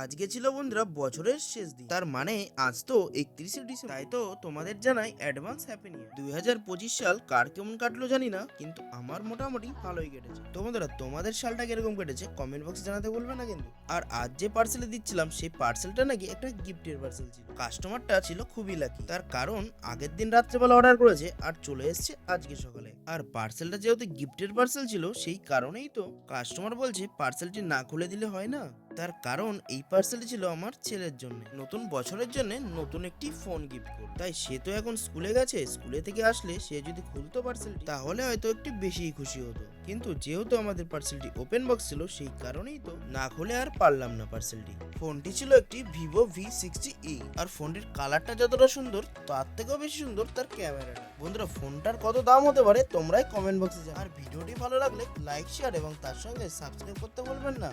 আজকে ছিল বন্ধুরা বছরের শেষ দিন, তার মানে আজ তো 31শে ডিসেম্বর। তাই তো তোমাদের জানাই অ্যাডভান্স হ্যাপি নিউ ইয়ার। 2025 সাল কার কেমন কাটলো জানি না, কিন্তু আমার মোটামুটি ভালোই কেটেছে। তো বন্ধুরা, তোমাদের সালটা কিরকম কেটেছে কমেন্ট বক্সে জানাতে বলবে না কিন্তু। আর আজ যে পার্সেলে দিচ্ছিলাম সেই পার্সেলটা নাকি একটা গিফটের পার্সেল ছিল। কাস্টমারটা ছিল খুবই লাকি, তার কারণ আগের দিন রাত্রেবেলা অর্ডার করেছে আর চলে এসেছে আজকে সকালে। আর পার্সেলটা যেহেতু গিফটের পার্সেল ছিল, সেই কারণেই তো কাস্টমার বলছে পার্সেলটি না খুলে দিলে হয় না। তার কারণ এই পার্সেলটি ছিল আমার ছেলের জন্য, নতুন বছরের জন্য নতুন একটি ফোন গিফট করব। তাই সে তো এখন স্কুলে গেছে, স্কুলে থেকে আসলে সে যদি খুলতো পার্সেলটি তাহলে হয়তো একটু বেশিই খুশি হতো। কিন্তু যেহেতু আমাদের পার্সেলটি ওপেন বক্স ছিল, সেই কারণেই তো না খুলে আর পারলাম না পার্সেলটি। ফোনটি ছিল একটি ভিভো V60e, আর ফোনটির কালারটা যতটা সুন্দর তার থেকেও বেশি সুন্দর তার ক্যামেরাটা। বন্ধুরা, ফোনটার কত দাম হতে পারে তোমরাই কমেন্ট বক্সে জানাও। আর ভিডিওটি ভালো লাগলে লাইক, শেয়ার এবং তার সঙ্গে সাবস্ক্রাইব করতে বলবেন না।